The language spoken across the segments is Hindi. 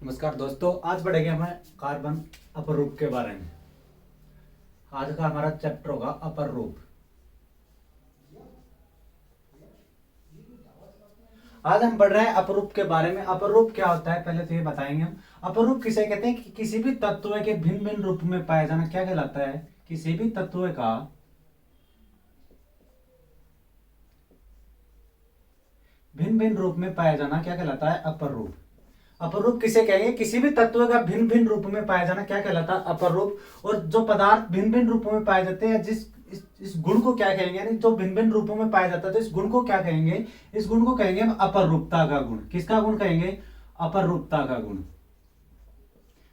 नमस्कार दोस्तों, आज पढ़ेंगे हम कार्बन अपरूप के बारे में। आज का हमारा चैप्टर होगा अपर रूप। आज हम पढ़ रहे हैं अपरूप के बारे में। अपरूप क्या होता है पहले तो ये बताएंगे हम। अपरूप किसे कहते हैं कि किसी भी तत्व के भिन्न भिन्न रूप में पाया जाना क्या कहलाता है। किसी भी तत्व का भिन्न भिन्न रूप में पाया जाना क्या कहलाता है, अपर रूप। अपर रूप किसे कहेंगे, किसी भी तत्व का भिन्न भिन्न रूप में पाया जाना क्या कहलाता है, अपर रूप। और जो पदार्थ भिन्न भिन्न रूपों में पाए जाते हैं, इस गुण को क्या कहेंगे, यानी जो भिन्न भिन्न रूपों में पाया जाता है तो इस गुण को क्या कहेंगे, इस गुण को कहेंगे हम अपर रूपता का गुण। किसका गुण कहेंगे, अपर रूपता का गुण।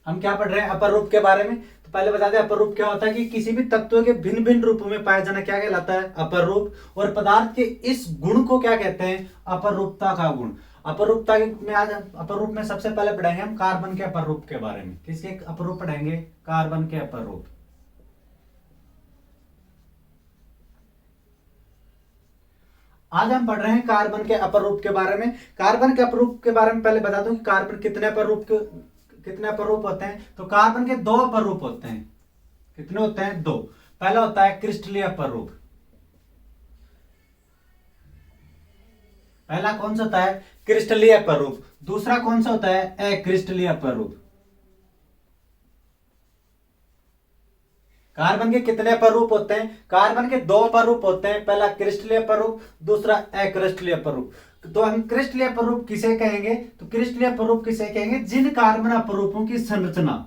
हम क्या पढ़ रहे हैं अपर रूप के बारे में, तो पहले बता दें अपर रूप क्या होता है कि किसी भी तत्व के भिन्न भिन्न रूपों में पाया जाना क्या कहलाता है, अपर रूप। और पदार्थ के इस गुण को क्या कहते हैं, अपर रूपता का गुण। अपर रूपता में आज अपर रूप में सबसे पहले पढ़ेंगे हम कार्बन के अपर रूप के बारे में। किसके अपर रूप पढ़ेंगे, कार्बन के अपर रूप। आज हम पढ़ रहे हैं कार्बन के अपर रूप के बारे में। कार्बन के अपर रूप के बारे में पहले बता दूं कि कार्बन कितने अपर रूप होते हैं। तो कार्बन के दो अपर रूप होते हैं। कितने होते हैं, दो। पहला होता है क्रिस्टलीय अपर रूप। पहला कौन सा होता है, क्रिस्टलीय अपर रूप। दूसरा कौन सा होता है, अक्रिस्टलीय अपर रूप। कार्बन के कितने अपर रूप होते हैं, कार्बन के दो अपर रूप होते हैं। पहला क्रिस्टलीय अपर रूप, दूसरा अक्रिस्टलीय अपर रूप। तो हम क्रिस्टलीय अपर रूप किसे कहेंगे, तो क्रिस्टलीय अपर रूप किसे कहेंगे, जिन कार्बन अपरूपों की संरचना,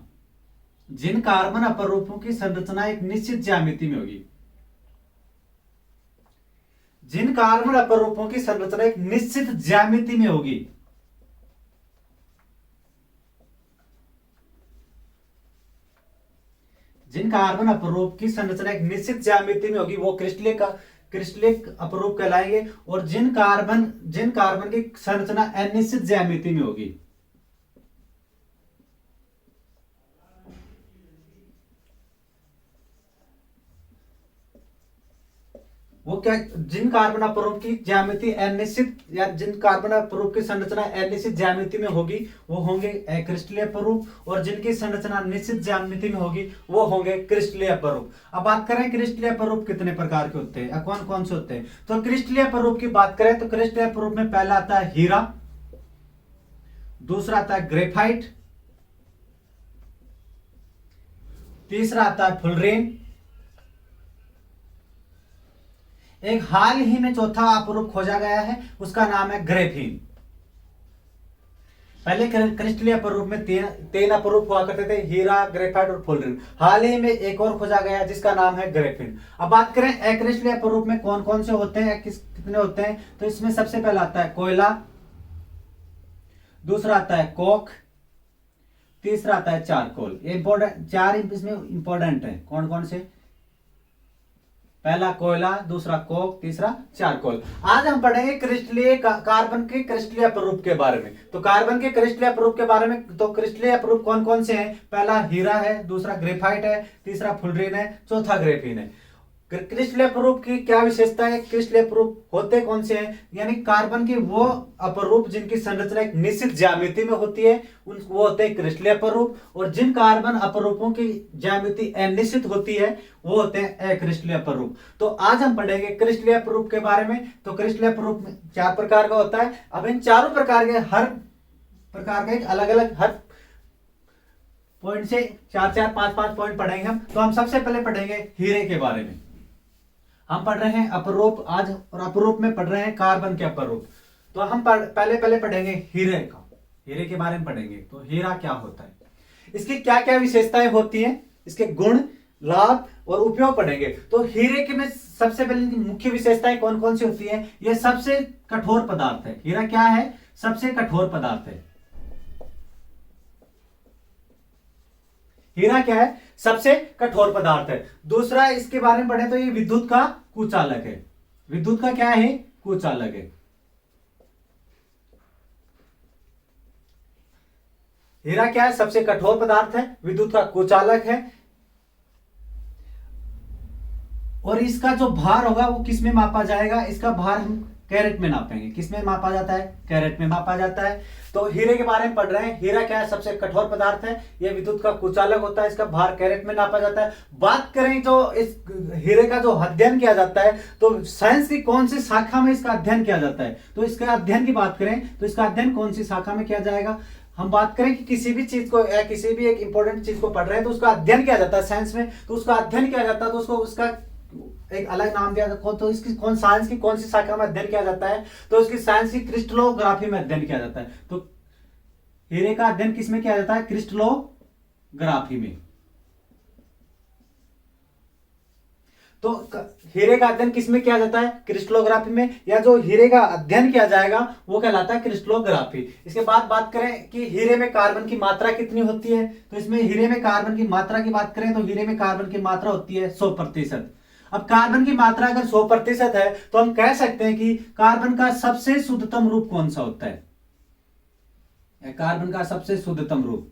जिन कार्बन अपरूपों की संरचना एक निश्चित ज्यामिति में होगी। जिन कार्बन अपरूपों की संरचना एक निश्चित ज्यामिति में होगी। जिन कार्बन अपरूप की संरचना एक निश्चित ज्यामिति में होगी वो क्रिस्टलिक अपरूप कहलाएंगे। और जिन कार्बन की संरचना अनिश्चित ज्यामिति में होगी, वो क्या, जिन कार्बन अपरूप की ज्यामिति अनिश्चित, या जिन कार्बन अपरूप की संरचना अनिश्चित ज्यामिति में होगी वो होंगे अक्रिस्टलीय अपरूप। और जिनकी संरचना निश्चित ज्यामिति में होगी वो होंगे क्रिस्टलीय अपरूप। अब बात करें क्रिस्टलीय अपरूप कितने प्रकार के होते हैं, कौन कौन से होते हैं। तो क्रिस्टलीय अपरूप की बात करें तो क्रिस्टलीय अपरूप में पहला आता है हीरा, दूसरा आता है ग्रेफाइट, तीसरा आता है फुलरेन, एक हाल ही में चौथा अपरूप खोजा गया है उसका नाम है ग्रेफीन। पहले क्रिस्टलीय अपरूप में तीन अपरूप हुआ करते थे, हीरा, ग्रेफाइट और फुलरेन। हाल ही में एक और खोजा गया जिसका नाम है ग्रेफीन। अब बात करें अक्रिस्टलीय अपरूप में कौन कौन से होते हैं, कितने होते हैं। तो इसमें सबसे पहला आता है कोयला, दूसरा आता है कोक, तीसरा आता है चारकोल। ये इंपॉर्टेंट, चार इसमें इंपॉर्टेंट है। कौन कौन से, पहला कोयला, दूसरा कोक, तीसरा चारकोल। आज हम पढ़ेंगे कार्बन के क्रिस्टलीय अपरूप के बारे में। तो कार्बन के क्रिस्टलीय अपरूप के बारे में, तो क्रिस्टलीय अपरूप कौन कौन से हैं, पहला हीरा है, दूसरा ग्रेफाइट है, तीसरा फुलरेन है, चौथा ग्रेफीन है। क्रिस्टलीय अपरूप की क्या विशेषता है, क्रिस्टलीय अपरूप होते कौन से हैं, यानी कार्बन के वो अपरूप जिनकी संरचना एक निश्चित ज्यामिति में होती है वो होते हैं क्रिस्टलीय अपरूप। और जिन कार्बन अपरूपों की ज्यामिति अनिश्चित होती है वो होते हैं अक्रिस्टलीय अपरूप। तो आज हम पढ़ेंगे क्रिस्टलीय अपरूप के बारे में। तो क्रिस्टलीय अपरूप में चार प्रकार का होता है। अब इन चारों प्रकार के हर प्रकार का एक अलग अलग हर पॉइंट से चार चार पांच पांच पॉइंट पढ़ेंगे हम। तो हम सबसे पहले पढ़ेंगे हीरे के बारे में। हम पढ़ रहे हैं अपरूप आज, और अपरूप में पढ़ रहे हैं कार्बन के अपरूप। तो हम पहले पढ़ेंगे हीरे का, हीरे के बारे में पढ़ेंगे। तो हीरा क्या होता है, इसकी क्या क्या विशेषताएं होती हैं, इसके गुण, लाभ और उपयोग पढ़ेंगे। तो हीरे के में सबसे पहले मुख्य विशेषताएं कौन कौन सी होती है, यह सबसे कठोर पदार्थ है। हीरा क्या है, सबसे कठोर पदार्थ है। हीरा क्या है, सबसे कठोर पदार्थ है। दूसरा इसके बारे में पढ़े तो ये विद्युत का कुचालक है। विद्युत का क्या है, कुचालक है। हीरा क्या है, सबसे कठोर पदार्थ है, विद्युत का कुचालक है। और इसका जो भार होगा वो किस में मापा जाएगा, इसका भार हम कैरेट में नापेंगे। किसमें मापा जाता है? कैरेट में मापा जाता है। तो हीरे के बारे में पढ़ रहे हैं। हीरा क्या है? सबसे कठोर पदार्थ है, यह विद्युत का कुचालक होता है, इसका भार कैरेट में नापा जाता है। बात करें जो इस हीरे का जो अध्ययन किया जाता है, तो साइंस की कौन सी शाखा में इसका अध्ययन किया जाता है? तो इसका अध्ययन की बात करें तो इसका अध्ययन कौन सी शाखा में किया जाएगा? हम बात करें कि किसी भी चीज को या किसी भी एक इंपॉर्टेंट चीज को पढ़ रहे हैं तो उसका अध्ययन किया जाता है साइंस में, तो उसका अध्ययन किया जाता है तो उसको उसका एक अलग नाम दिया जाता है। तो इसकी साइंस की कौन सी शाखा में अध्ययन किया जाता है? तो इसकी साइंस की क्रिस्टलोग्राफी में अध्ययन किया जाता है। तो हीरे का अध्ययन किसमें किया जाता है? क्रिस्टलोग्राफी में। तो हीरे का अध्ययन किसमें किया जाता है? क्रिस्टलोग्राफी में। या जो हीरे का अध्ययन किया जाएगा वो कहलाता है क्रिस्टलोग्राफी। इसके बाद बात करें कि हीरे में कार्बन की मात्रा कितनी होती है, तो इसमें हीरे में कार्बन की मात्रा की बात करें तो हीरे में कार्बन की मात्रा होती है 100%। अब कार्बन की मात्रा अगर 100% है तो हम कह सकते हैं कि कार्बन का सबसे शुद्धतम रूप कौन सा होता है? कार्बन का सबसे शुद्धतम रूप,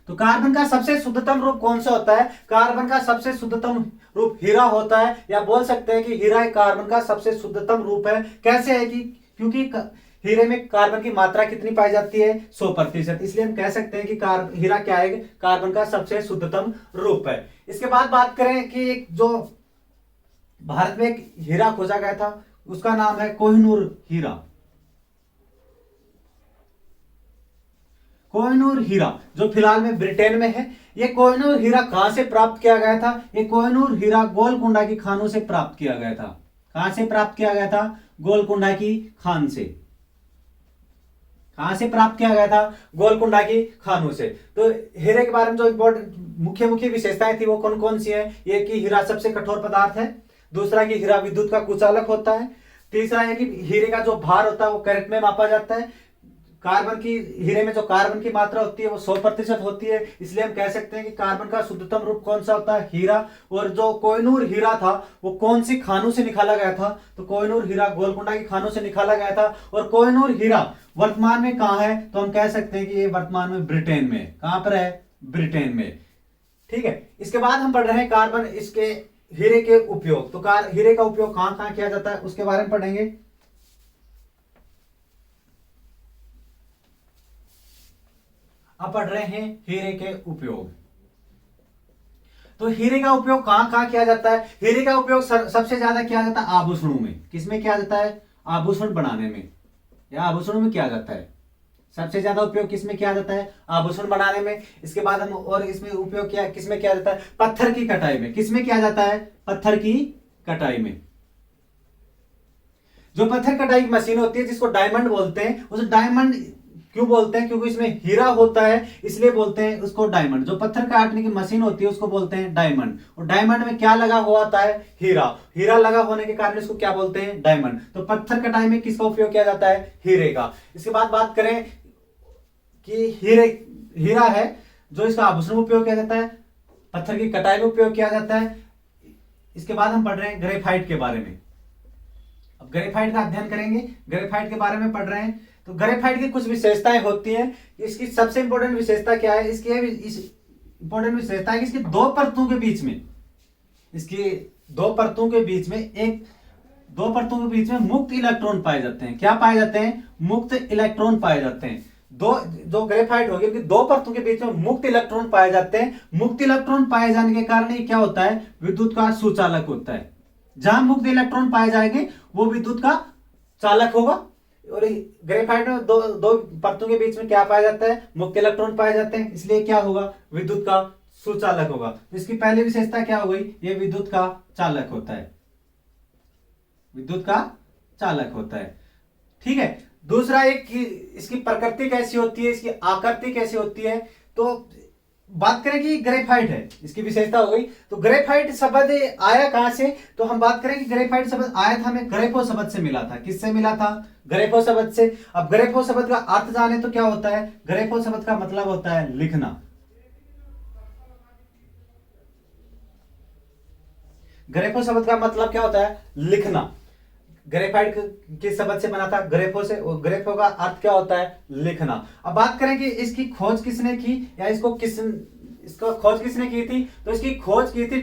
तो कार्बन का सबसे शुद्धतम रूप कौन सा होता है? कार्बन का सबसे शुद्धतम रूप हीरा होता है, या बोल सकते हैं कि हीरा एक कार्बन का सबसे शुद्धतम रूप है। कैसे है कि क्योंकि हीरे में कार्बन की मात्रा कितनी पाई जाती है? 100%। इसलिए हम कह सकते हैं कि हीरा क्या है? कार्बन का सबसे शुद्धतम रूप है। इसके बाद बात करें कि जो भारत में एक हीरा खोजा गया था उसका नाम है कोहिनूर हीरा। कोहिनूर हीरा जो फिलहाल में ब्रिटेन में है। ये कोहिनूर हीरा कहां से प्राप्त किया गया था? ये कोहिनूर हीरा गोलकुंडा की खानों से प्राप्त किया गया था। कहां से प्राप्त किया गया था? गोलकुंडा की खान से। कहां से प्राप्त किया गया था? गोलकुंडा की खानों से। तो हीरे के बारे में जो इंपॉर्टेंट मुख्य मुख्य विशेषताएं थी वो कौन कौन सी है? ये कि हीरा सबसे कठोर पदार्थ है, दूसरा कि हीरा विद्युत का कुचालक होता है, तीसरा है कि हीरे का जो भार होता है वो कैरेट में मापा जाता है, कार्बन की हीरे में जो कार्बन की मात्रा होती है वो 100% होती है। इसलिए हम कह सकते हैं कि कार्बन का शुद्धतम रूप कौन सा होता है? हीरा। और जो कोहिनूर हीरा था वो कौन सी खानों से निकाला गया था? तो कोहिनूर हीरा गोलकुंडा की खानों से निकाला गया था। और कोहिनूर हीरा वर्तमान में कहां है? तो हम कह सकते हैं कि ये वर्तमान में ब्रिटेन में। कहां पर है? ब्रिटेन में। ठीक है। इसके बाद हम पढ़ रहे हैं कार्बन, इसके हीरे के उपयोग। तो हीरे का उपयोग कहां कहां किया जाता है उसके बारे में पढ़ेंगे। अब पढ़ रहे हैं हीरे के उपयोग। तो हीरे का उपयोग कहां कहां किया जाता है? हीरे का उपयोग सबसे ज्यादा किया जाता है आभूषणों में। किसमें किया जाता है? आभूषण बनाने में, या आभूषणों में किया जाता है। सबसे ज्यादा उपयोग किसमें किया जाता है? आभूषण बनाने में। इसके बाद हम और इसमें उपयोग किसमें किया जाता है? पत्थर की कटाई में। किसमें किया जाता है? पत्थर की कटाई में। जो पत्थर कटाई की मशीन होती है जिसको डायमंड बोलते हैं, उस डायमंड क्यों बोलते हैं? क्योंकि इसमें हीरा होता है इसलिए बोलते हैं उसको डायमंड। जो पत्थर काटने की मशीन होती है उसको बोलते हैं डायमंड। और डायमंड में क्या लगा हुआ होता है? हीरा। हीरा लगा होने के कारण इसको क्या बोलते हैं? डायमंड। तो पत्थर कटाई में किसका उपयोग किया जाता है? हीरे का। इसके बाद बात करें कि हीरा है जो इसका आभूषण में उपयोग किया जाता है, पत्थर की कटाई में उपयोग किया जाता है। इसके बाद हम पढ़ रहे हैं ग्रेफाइट के बारे में। अब ग्रेफाइट का अध्ययन करेंगे। ग्रेफाइट के बारे में पढ़ रहे हैं। तो ग्रेफाइट की कुछ विशेषताएं होती हैं। इसकी सबसे इंपॉर्टेंट विशेषता क्या है? इसकी इंपॉर्टेंट विशेषता है कि इसकी दो परतों के बीच में, दो परतों के बीच में मुक्त इलेक्ट्रॉन पाए जाते हैं। क्या पाए जाते हैं? मुक्त इलेक्ट्रॉन पाए जाते हैं। जो ग्रेफाइट होगी उनकी दो परतों के बीच में मुक्त इलेक्ट्रॉन पाए जाते हैं। मुक्त इलेक्ट्रॉन पाए जाने के कारण ये क्या होता है? विद्युत का सुचालक होता है। जहां मुक्त इलेक्ट्रॉन पाए जाएंगे वो विद्युत का चालक होगा। और ग्रेफाइट में दो परतों के बीच में क्या पाया जाता है? मुक्त इलेक्ट्रॉन पाए जाते हैं, इसलिए क्या होगा? विद्युत का सुचालक होगा। तो इसकी पहली विशेषता क्या हो गई? ये विद्युत का चालक होता है। विद्युत का चालक होता है। ठीक है। दूसरा एक इसकी प्रकृति कैसी होती है, इसकी आकृति कैसी होती है। तो बात करें कि ग्रेफाइट है, इसकी विशेषता हो गई। तो ग्रेफाइट शब्द आया कहां से? तो हम बात करें कि ग्रेफाइट शब्द आया था हमें ग्रेफो शब्द से मिला था। किससे मिला था? ग्रेफो शब्द से। अब ग्रेफो शब्द का अर्थ जाने तो क्या होता है? ग्रेफो शब्द का मतलब होता है लिखना। ग्रेफो शब्द का मतलब क्या होता है? लिखना। ग्रेफाइट किस शब्द से बना था? ग्रेफो से। और ग्रेफो का अर्थ क्या होता है? लिखना। अब बात करें कि इसकी खोज किसने की, या इसका खोज किसने की थी? तो इसकी खोज की थी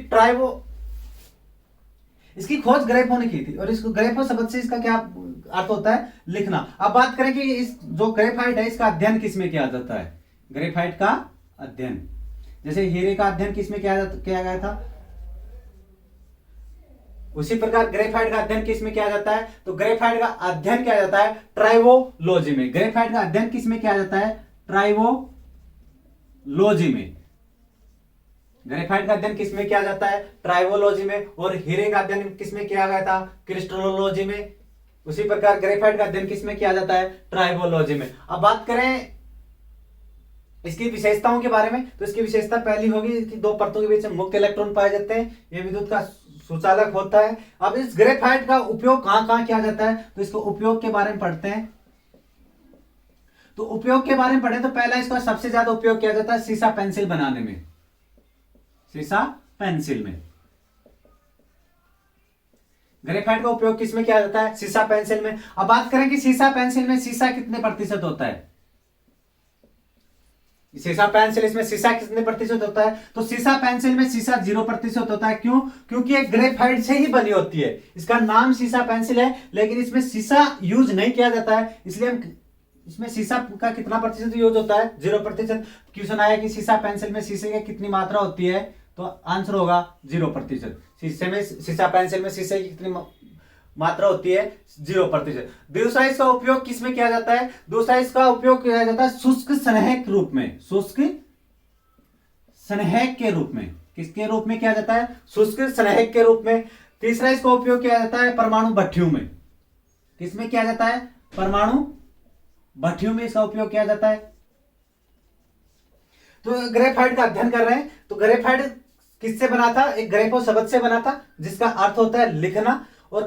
इसकी खोज ग्रेफो ने की थी, और इसको ग्रेफो शब्द से इसका क्या अर्थ होता है? लिखना। अब बात करें कि इस जो ग्रेफाइट है इसका अध्ययन किसमें किया जाता है? ग्रेफाइट का अध्ययन, जैसे हीरे का अध्ययन किसमें किया गया था, उसी प्रकार ग्रेफाइट का अध्ययन किसमें किया जाता है? तो ग्रेफाइट का अध्ययन किया जाता है ट्राइवोलॉजी में। ग्रेफाइट का अध्ययन किसमें किया जाता है? ट्राइवोलॉजी में। ग्रेफाइट का अध्ययन किसमें किया जाता है? ट्राइवोलॉजी में। और हीरे का अध्ययन किसमें किया गया था? क्रिस्टलोलॉजी में। उसी प्रकार ग्रेफाइट का अध्ययन किसमें किया जाता है? ट्राइवोलॉजी में। अब बात करें इसकी विशेषताओं के बारे में, तो इसकी विशेषता पहली होगी कि दो परतों के बीच में मुक्त इलेक्ट्रॉन पाए जाते हैं, यह विद्युत का सुचालक होता है। अब इस ग्रेफाइट का उपयोग कहां कहां किया जाता है, तो इसको उपयोग के बारे में पढ़ते हैं। तो उपयोग के बारे में पढ़े तो पहला इसका सबसे ज्यादा उपयोग किया जाता है सीसा पेंसिल बनाने में, सीसा पेंसिल में। ग्रेफाइट का उपयोग किसमें किया जाता है? सीसा पेंसिल में। अब बात करें कि सीसा पेंसिल में सीसा कितने प्रतिशत होता है? सीसा पेंसिल इसमें सीसा कितने प्रतिशत होता है? तो सीसा पेंसिल में सीसा 0% होता है। क्यों? क्योंकि एक ग्रेफाइट से ही बनी होती है। इसका नाम सीसा पेंसिल है, लेकिन इसमें सीसा यूज नहीं किया जाता है, इसलिए हम इसमें सीसा का कितना प्रतिशत यूज होता है? 0%। क्वेश्चन आया कि सीसा पेंसिल में शीशे की कितनी मात्रा होती है, तो आंसर होगा 0%। शीशे में सीसा पेंसिल में शीशे की कितनी मात्रा होती है? 0%। दूसरा इसका उपयोग किसमें किया जाता है? दूसरा इसका उपयोग किया जाता है शुष्क स्नेहक रूप में, शुष्क स्नेहक के रूप में। किसके रूप में किया जाता है? शुष्क स्नेहक के रूप में। तीसरा इसका उपयोग किया जाता है परमाणु भट्ठियों में। किसमें किया जाता है? परमाणु भट्ठियों में इसका उपयोग किया जाता है। तो ग्रेफाइट का अध्ययन कर रहे हैं, तो ग्रेफाइट किससे बना था? एक ग्रेफो शब्द से बना था, जिसका अर्थ होता है लिखना। और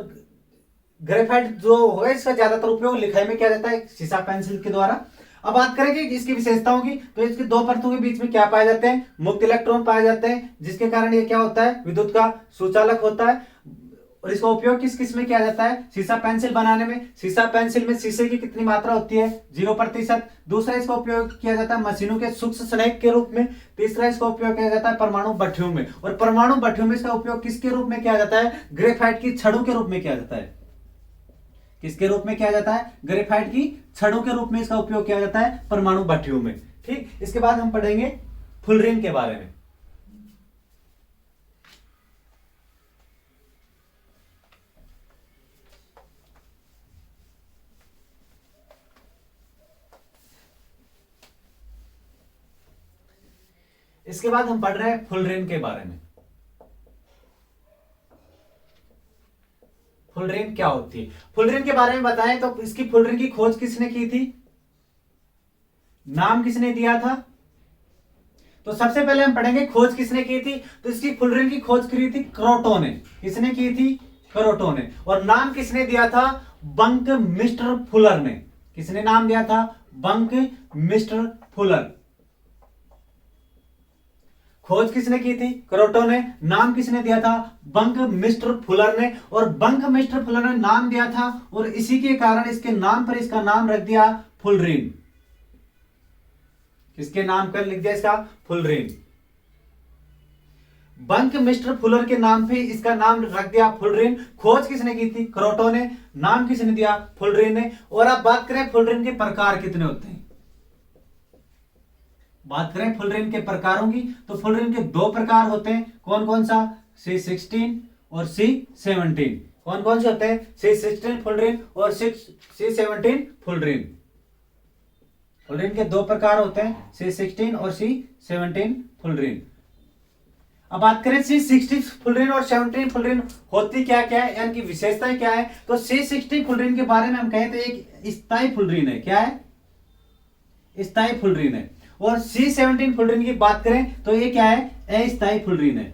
ग्रेफाइट जो है इसका ज्यादातर उपयोग लिखाई में किया जाता है सीसा पेंसिल के द्वारा। अब बात करें कि इसकी विशेषताओं की, तो इसकी दो परतों के बीच में क्या पाए जाते हैं? मुक्त इलेक्ट्रॉन पाए जाते हैं, जिसके कारण ये क्या होता है? विद्युत का सुचालक होता है। और इसका उपयोग किस किस में किया जाता है? सीसा पेंसिल बनाने में। सीसा पेंसिल में शीशे की कितनी मात्रा होती है? 0%। दूसरा इसका उपयोग किया जाता है मशीनों के सूक्ष्म स्नेहक के रूप में। तीसरा इसका उपयोग किया जाता है परमाणु भट्ठियों में। और परमाणु भट्ठियों में इसका उपयोग किसके रूप में किया जाता है? ग्रेफाइट की छड़ों के रूप में किया जाता है। किसके रूप में किया जाता है? ग्रेफाइट की छड़ों के रूप में इसका उपयोग किया जाता है परमाणु भट्ठियों में। ठीक, इसके बाद हम पढ़ेंगे फुलरिन के बारे में। इसके बाद हम पढ़ रहे हैं फुलरिन के बारे में। फुलरिन क्या होती है? फुलरिन के बारे में बताएं तो इसकी फुलरिन की खोज किसने की थी? नाम किसने दिया था? तो सबसे पहले हम पढ़ेंगे खोज किसने की थी। तो इसकी फुलरिन की खोज की थी क्रोटो ने। किसने की थी? क्रोटो ने। और नाम किसने दिया था? बंक मिस्टर फुलर ने। किसने नाम दिया था? Bunk mister Fuller. खोज किसने की थी? क्रोटो ने। नाम किसने दिया था? बंक मिस्टर फुलर ने। और बंक मिस्टर फुलर ने नाम दिया था, और इसी के कारण इसके नाम पर इसका नाम रख दिया फुलरिन। किसके नाम पर लिख दिया इसका? फुलरिन। बंक मिस्टर फुलर के नाम पे इसका नाम रख दिया फुलरिन। खोज किसने की थी? क्रोटो ने। नाम किसने दिया? फुलरिन ने। और अब बात करें फुलरिन के प्रकार कितने होते हैं। बात करें फुलरिन के प्रकारों की, तो फुलरिन के दो प्रकार होते हैं। कौन कौन सा? C16 और C17। कौन कौन से होते हैं? C16 फुलरिन और C17 फुलरिन। फुलरिन के दो प्रकार होते हैं, C16 और C17 फुलरिन। अब बात करें C16 फुलरिन और 17 फुलरिन होती क्या क्या है, यानी कि विशेषताएं क्या है। तो C16 फुलरिन के बारे में हम कहें तो एक स्थायी फुलरिन है। क्या है? स्थायी फुलरिन है। और C17 फुलरिन की बात करें तो ये क्या है? अस्थायी फुलरिन है।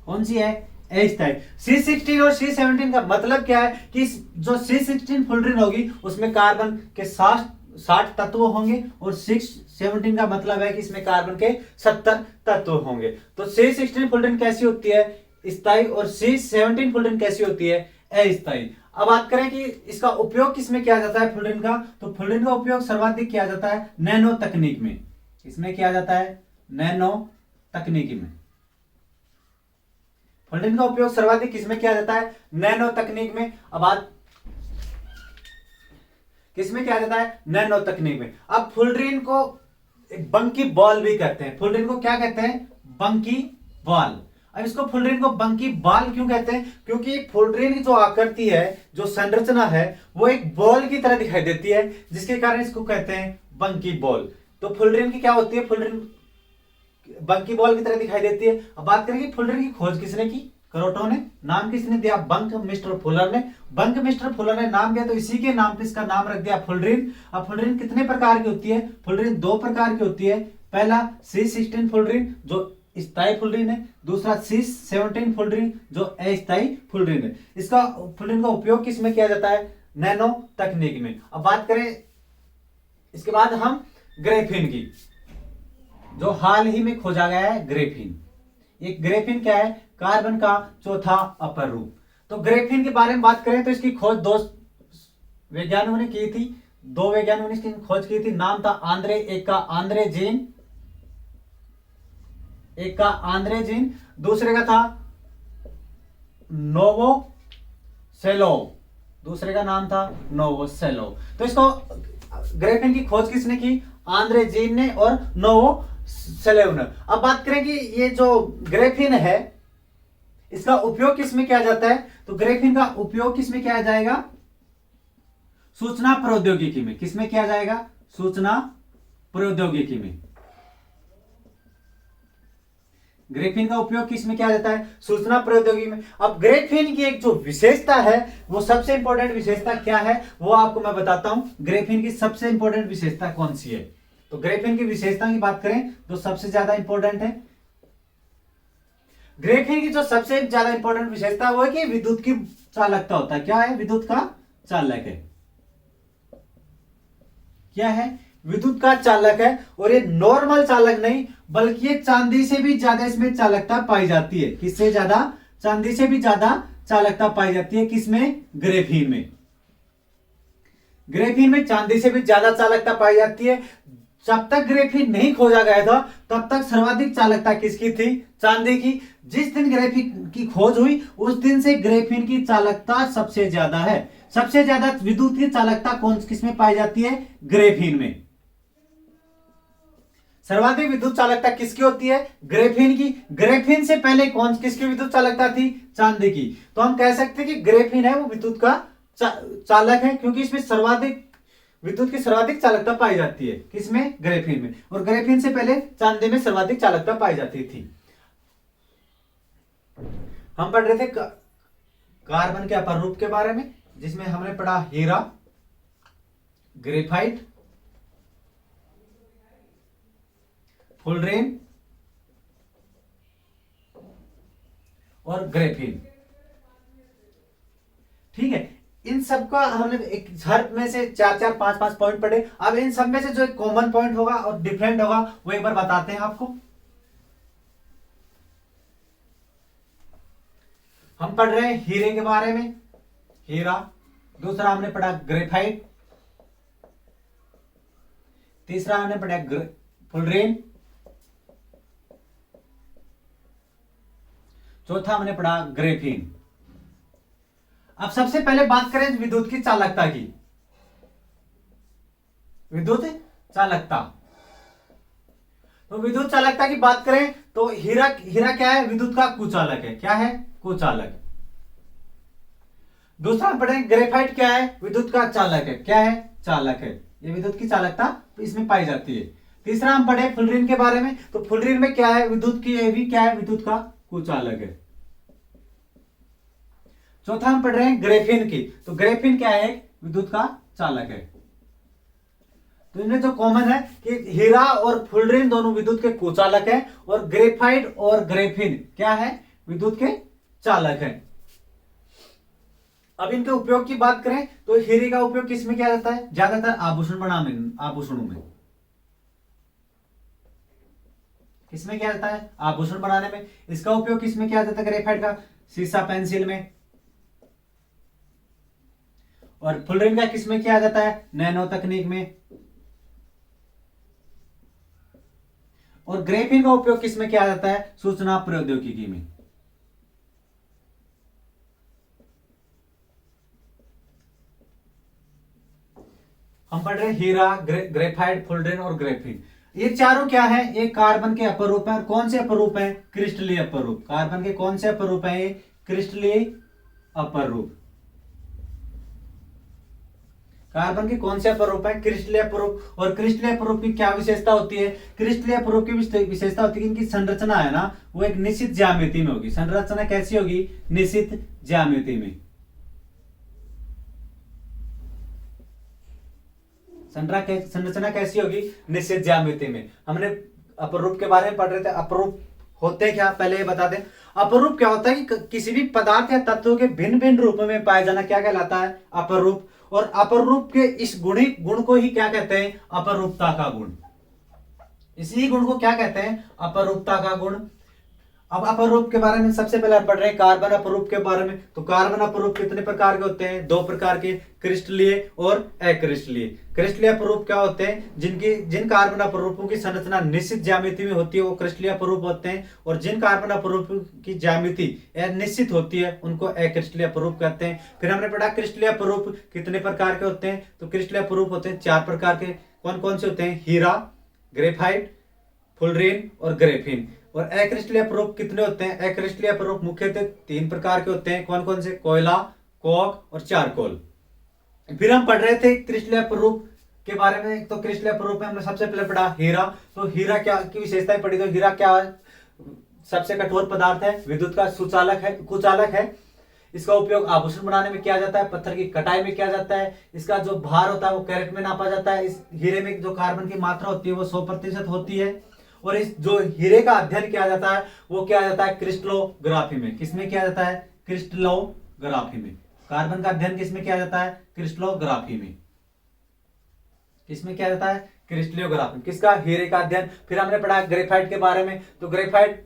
कौन सी है? अस्थायी। C16 और C17 का मतलब क्या है कि जो C16 फुलरिन होगी उसमें कार्बन के 60 तत्व होंगे, और 617 का मतलब है कि इसमें कार्बन के 70 तत्व होंगे। तो C16 फुलरिन कैसी होती है? स्थायी। और C17 फुलरिन कैसी होती है? अस्थायी। अब बात करें कि इसका उपयोग किसमें किया जाता है फुलरिन का, तो फुलरिन का उपयोग सर्वाधिक किया जाता है नैनो तकनीक में। इसमें किया जाता है नैनो तकनीकी में। फुलरिन का उपयोग सर्वाधिक किसमें किया जाता है? नैनो तकनीक में। अब बात किसमें किया जाता है? नैनो तकनीक में। अब फुलरिन को एक बंकी बॉल भी कहते हैं। फुलरिन को क्या कहते हैं? बंकी बॉल। अब इसको फुलरिन को बंकी बॉल क्यों कहते हैं? क्योंकि फुलरिन की जो आकृति है, जो संरचना है, वो एक बॉल की तरह दिखाई देती है, जिसके कारण इसको कहते हैं बंकी बॉल। तो फुलरिन की क्या होती है? फुलरिन बंकी बॉल की तरह दिखाई देती है। अब बात करेंगे फुलरिन की खोज किसने की? करोटो ने। नाम किसने दिया? बंक मिस्टर फुलर ने। बंक मिस्टर फुलर ने नाम दिया तो इसी के नाम पे इसका नाम रख दिया फुलरिन। अब फुलरिन कितने प्रकार की होती है? फुलरिन दो प्रकार की होती है। पहला C16 फुलरिन जो स्थायी फुलरिन है, दूसरा C17 फुलरिन जो अस्थायी फुलरिन है। इसका फुलरिन का उपयोग किसमें किया जाता है? नैनो तकनीक में। अब बात करें इसके बाद हम ग्रेफिन की, जो हाल ही में खोजा गया है ग्रेफिन। ये ग्रेफिन क्या है? कार्बन का चौथा अपर रूप। तो ग्रेफिन के बारे में बात करें तो इसकी खोज दो वैज्ञानिकों ने की थी। दो वैज्ञानिकों ने इसकी खोज की थी। नाम था आंद्रे, एक का आंद्रे जीन, एक का आंद्रे जीन, दूसरे का था नोवोसेलोव। दूसरे का नाम था नोवोसेलोव। तो इसको ग्रेफिन की खोज किसने की? आंद्रे जीन ने और नोवोसेलोव ने। अब बात करें कि ये जो ग्रेफिन है, इसका उपयोग किसमें किया जाता है? तो ग्रेफिन का उपयोग किसमें किया जाएगा? सूचना प्रौद्योगिकी में। किसमें किया जाएगा? सूचना प्रौद्योगिकी में। ग्रेफिन का उपयोग किसमें किया जाता है? सूचना प्रौद्योगिकी में। अब ग्रेफिन की एक जो विशेषता है, वो सबसे इंपॉर्टेंट विशेषता क्या है, वो आपको मैं बताता हूं। ग्रेफिन की सबसे इंपॉर्टेंट विशेषता कौन सी है? तो ग्रेफिन की विशेषता की बात करें तो सबसे ज्यादा इंपॉर्टेंट है, ग्रेफिन की जो सबसे ज्यादा इंपॉर्टेंट विशेषता वो है कि विद्युत की चालकता होता है। क्या है? विद्युत का चालक है। क्या है? विद्युत का चालक है। और ये नॉर्मल चालक नहीं, बल्कि ये चांदी से भी ज्यादा इसमें चालकता पाई जाती है। किससे ज्यादा? चांदी से भी ज्यादा चालकता पाई जाती है। किसमें? ग्रेफिन में। ग्रेफिन में चांदी से भी ज्यादा चालकता पाई जाती है। जब तक ग्रेफिन नहीं खोजा गया था, तब तक सर्वाधिक चालकता किसकी थी? चांदी की। जिस दिन ग्रेफिन की खोज हुई, उस दिन से ग्रेफिन की चालकता सबसे ज्यादा है। सबसे ज्यादा विद्युत की चालकता कौन किसमें पाई जाती है? ग्रेफिन में। सर्वाधिक विद्युत चालकता किसकी होती है? ग्रेफिन की। ग्रेफिन से पहले कौन किसकी विद्युत चालकता थी? चांदी की। तो हम कह सकते हैं कि ग्रेफिन है वो विद्युत का चालक है, क्योंकि इसमें सर्वाधिक विद्युत की सर्वाधिक चालकता पाई जाती है। किसमें? ग्रेफिन में। और ग्रेफिन से पहले चांदी में सर्वाधिक चालकता पाई जाती थी। हम पढ़ रहे थे कार्बन के अपर रूप के बारे में, जिसमें हमने पढ़ा हीरा, ग्रेफाइट, फुलरेन और ग्रेफिन। ठीक है, इन सब का हमने एक हर में से चार चार पांच पांच पॉइंट पढ़े। अब इन सब में से जो एक कॉमन पॉइंट होगा और डिफरेंट होगा, वो एक बार बताते हैं आपको। हम पढ़ रहे हैं हीरे के बारे में, हीरा। दूसरा हमने पढ़ा ग्रेफाइट। तीसरा हमने पढ़ा फुलरेन। चौथा हमने पढ़ा ग्रेफिन। अब सबसे पहले बात करें विद्युत की चालकता की। विद्युत चालकता, तो विद्युत चालकता की बात करें तो हीरा क्या है? विद्युत का कुचालक है। क्या है? कुचालक। दूसरा पढ़ें ग्रेफाइट क्या है? विद्युत का चालक है। क्या है? चालक है। ये विद्युत की चालकता इसमें पाई जाती है। तीसरा हम पढ़े फुलरिन के बारे में, तो फुलरिन में क्या है? विद्युत की, ये भी क्या है? विद्युत का कुचालक है। चौथा हम पढ़ रहे हैं ग्रेफिन की, तो ग्रेफिन क्या है? विद्युत का चालक है। तो इनमें जो कॉमन है कि हीरा और फुलरिन दोनों विद्युत के कुचालक हैं, और ग्रेफाइट और ग्रेफिन क्या है? विद्युत के चालक है। अब इनके उपयोग की बात करें तो हीरे का उपयोग किसमें किया जाता है? ज्यादातर आभूषण बनाने, आभूषणों में। किसमें किया जाता है? आभूषण बनाने में। इसका उपयोग किसमें किया जाता है? ग्रेफाइट का शीशा पेंसिल में। और फुलरिन का किसमें किया जाता है? नैनो तकनीक में। और ग्रेफिन का उपयोग किसमें किया जाता है? सूचना प्रौद्योगिकी में। हम पढ़ रहे हैं हीरा, ग्रेफाइट, फुलरेन और ग्रेफीन। ये चारों क्या है? ये कार्बन के अपरूप है। और कौन से अपरूप है? क्रिस्टलीय अपरूप। कार्बन के कौन से अपरूप है? ये क्रिस्टलीय अपरूप। कार्बन के कौन से अपरूप है? क्रिस्टलीय अपरूप। और क्रिस्टलीय अपरूप की क्या विशेषता होती है? क्रिस्टलीय अपरूप की विशेषता होती है कि इनकी संरचना है ना, वो एक निश्चित ज्यामिति में होगी। संरचना कैसी होगी? निश्चित ज्यामिति में। संरचना कैसी होगी? निश्चित ज्यामिति में। हमने अपरूप के बारे में पढ़ रहे थे। अपरूप होते क्या, पहले ये बता दें। अपरूप क्या होता है कि किसी भी पदार्थ या तत्व के भिन्न भिन्न रूपों में पाया जाना क्या कहलाता है? अपरूप। और अपरूप के इस गुण को ही क्या कहते हैं? अपरूपता का गुण। इसी गुण को क्या कहते हैं? अपरूपता का गुण। अब अपरूप के बारे में सबसे पहले पढ़ रहे हैं कार्बन अपरूप के बारे में। तो कार्बन अपरूप कितने प्रकार के होते हैं? दो प्रकार के, क्रिस्टलीय और अक्रिस्टलीय। क्रिस्टलीय अपरूप क्या होते हैं? जिन कार्बन अपरूपों की संरचना निश्चित ज्यामिति में होती है वो क्रिस्टलीय अपरूप होते हैं। और जिन कार्बन अपरूप की ज्यामिति निश्चित होती है उनको अक्रिस्टलीय अपरूप कहते हैं। फिर हमने पढ़ा क्रिस्टलीय अपरूप कितने प्रकार के होते हैं? तो क्रिस्टलीय अपरूप होते हैं 4 प्रकार के। कौन कौन से होते हैं? हीरा, ग्रेफाइट, फुलरेन और ग्रेफीन। और अक्रिस्टलीय अपरूप कितने होते हैं? अक्रिस्टलीय अपरूप मुख्यतः 3 प्रकार के होते हैं। कौन कौन से? कोयला, कोक और चारकोल। फिर हम पढ़ रहे थे क्रिस्टलीय अपरूप के बारे में। तो क्रिस्टलीय अपरूप में हमने सबसे पहले पढ़ा हीरा। तो हीरा क्या की विशेषताएं पढ़ी? तो हीरा क्या सबसे कठोर पदार्थ है, विद्युत का कुचालक है। इसका उपयोग आभूषण बनाने में किया जाता है, पत्थर की कटाई में किया जाता है। इसका जो भार होता है वो कैरेट में नापा जाता है। इस हीरे में जो कार्बन की मात्रा होती है वो 100% होती है। और इस जो हीरे का अध्ययन किया जाता है वो किया जाता है क्रिस्टलोग्राफी में। किसमें किया जाता है? क्रिस्टलोग्राफी में। कार्बन का अध्ययन किसमें किया जाता है? क्रिस्टलोग्राफी में। किसमें किया जाता है? क्रिस्टलोग्राफी। किसका? हीरे का अध्ययन। फिर हमने पढ़ा ग्रेफाइट के बारे में। तो ग्रेफाइट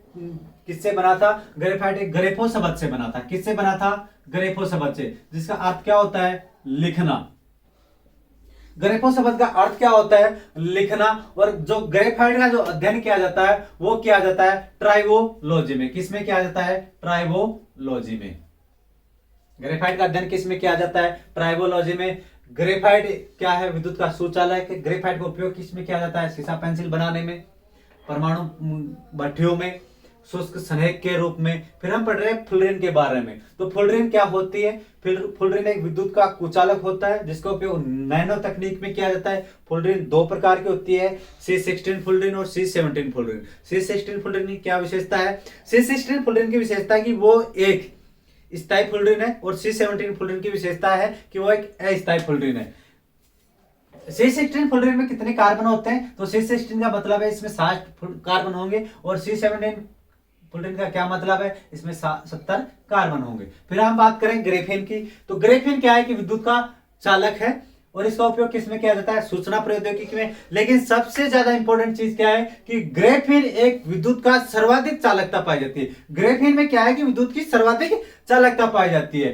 किससे बना था? ग्रेफाइट एक ग्रेफो शब्द से बना था। किससे बना था? ग्रेफो शब्द से, जिसका अर्थ क्या होता है? लिखना। ग्रेफो शब्द का अर्थ क्या होता है? लिखना। और जो ग्रेफाइट का जो अध्ययन किया जाता है वो किया जाता है ट्राइबोलॉजी में। किसमें किया जाता है? ट्राइबोलॉजी में। ग्रेफाइट का अध्ययन किसमें किया जाता है? ट्राइबोलॉजी में। ग्रेफाइट क्या है? विद्युत का सुचालक। ग्रेफाइट का उपयोग किसमें किया जाता है? सीसा पेंसिल बनाने में, परमाणु भट्टियों में, शुष्क स्नेहक के रूप में। फिर हम पढ़ रहे हैं फुलरेन के बारे में। तो फुलरेन क्या होती है? फुलरेन एक विद्युत का कुचालक होता है जिसका उपयोग नैनो तकनीक में किया जाता है। फुलरेन 2 प्रकार की होती है, C16 फुलरेन और C17 फुलरेन। C16 फुलरेन की क्या विशेषता है? C16 फुलरेन की विशेषता है कि वो एक स्थायी फुलरेन है। और C17 फुलरेन की विशेषता है कि वो एक अस्थायी फुलरेन है। C16 फुलरेन में कितने कार्बन होते हैं? तो C16 का मतलब है इसमें 60 कार्बन होंगे। और C17 फुलरेन का क्या मतलब है? इसमें 70 कार्बन होंगे। फिर हम बात करें ग्रेफीन की। तो ग्रेफीन क्या है कि विद्युत का चालक है। और इसका उपयोग किसमें किया जाता है? सूचना प्रौद्योगिकी में। लेकिन सबसे ज्यादा इंपॉर्टेंट चीज क्या है कि ग्रेफीन एक विद्युत का सर्वाधिक चालकता पाई जाती है। ग्रेफीन में क्या है कि विद्युत की सर्वाधिक चालकता पाई जाती है।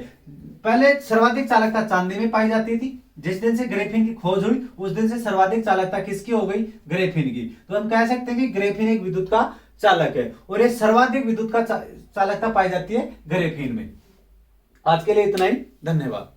पहले सर्वाधिक चालकता चांदी में पाई जाती थी। जिस दिन से ग्रेफीन की खोज हुई उस दिन से सर्वाधिक चालकता किसकी हो गई? ग्रेफीन की। तो हम कह सकते हैं कि ग्रेफीन एक विद्युत का चालक है। और ये सर्वाधिक विद्युत का चालकता पाई जाती है ग्रेफीन में। आज के लिए इतना ही। धन्यवाद।